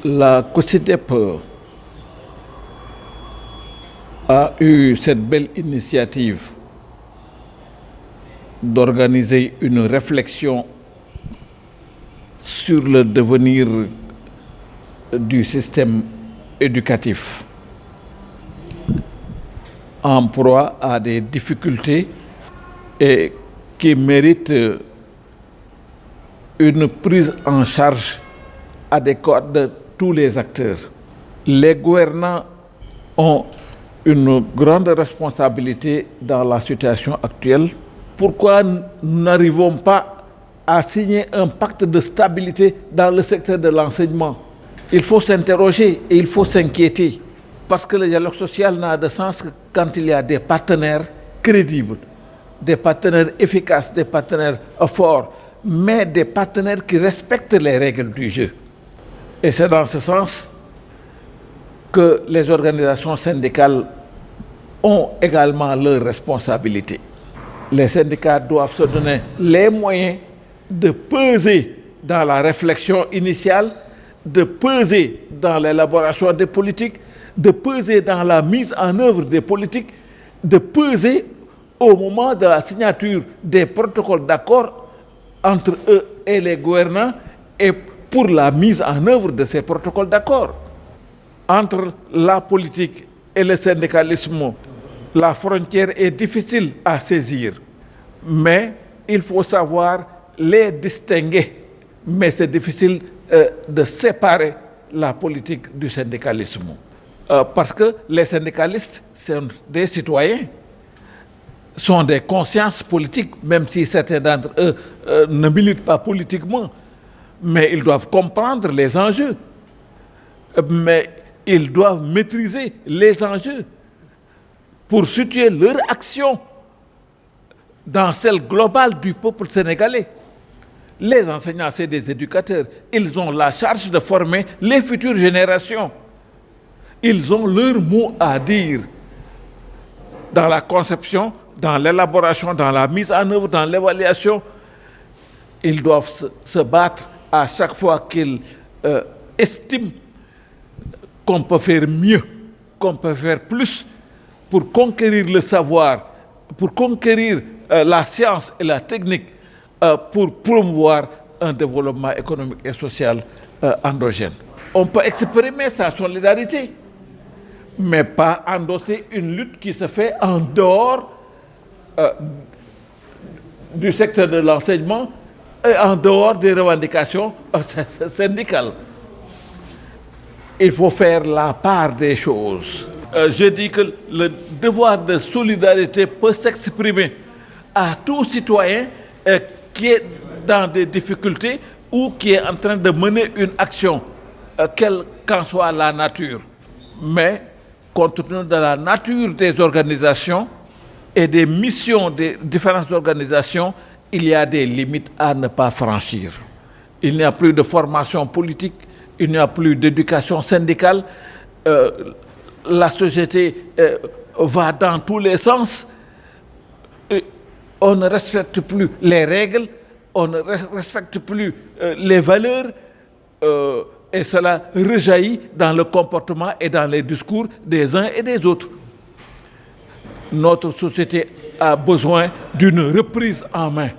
La COSYDEP a eu cette belle initiative d'organiser une réflexion sur le devenir du système éducatif en proie à des difficultés et qui mérite une prise en charge adéquate de tous les acteurs. Les gouvernants ont une grande responsabilité dans la situation actuelle. Pourquoi nous n'arrivons pas à signer un pacte de stabilité dans le secteur de l'enseignement? Il faut s'interroger et il faut s'inquiéter, parce que le dialogue social n'a de sens que quand il y a des partenaires crédibles, des partenaires efficaces, des partenaires forts, mais des partenaires qui respectent les règles du jeu. Et c'est dans ce sens que les organisations syndicales ont également leurs responsabilités. Les syndicats doivent se donner les moyens de peser dans la réflexion initiale, de peser dans l'élaboration des politiques, de peser dans la mise en œuvre des politiques, de peser au moment de la signature des protocoles d'accord entre eux et les gouvernants et pour la mise en œuvre de ces protocoles d'accord. Entre la politique et le syndicalisme, la frontière est difficile à saisir, mais il faut savoir les distinguer. Mais c'est difficile de séparer la politique du syndicalisme. Parce que les syndicalistes sont des citoyens, sont des consciences politiques, même si certains d'entre eux ne militent pas politiquement. Mais ils doivent comprendre les enjeux. Mais ils doivent maîtriser les enjeux pour situer leur action dans celle globale du peuple sénégalais. Les enseignants, c'est des éducateurs. Ils ont la charge de former les futures générations. Ils ont leur mot à dire dans la conception, dans l'élaboration, dans la mise en œuvre, dans l'évaluation. Ils doivent se battre à chaque fois qu'ils estiment qu'on peut faire mieux, qu'on peut faire plus pour conquérir le savoir, pour conquérir la science et la technique, pour promouvoir un développement économique et social endogène. On peut exprimer sa solidarité, mais pas endosser une lutte qui se fait en dehors du secteur de l'enseignement et en dehors des revendications syndicales. Il faut faire la part des choses. Je dis que le devoir de solidarité peut s'exprimer à tout citoyen qui est dans des difficultés ou qui est en train de mener une action, quelle qu'en soit la nature. Mais compte tenu de la nature des organisations et des missions des différentes organisations, il y a des limites à ne pas franchir. Il n'y a plus de formation politique, il n'y a plus d'éducation syndicale, la société va dans tous les sens, on ne respecte plus les règles, on ne respecte plus les valeurs, et cela rejaillit dans le comportement et dans les discours des uns et des autres. Notre société a besoin d'une reprise en main.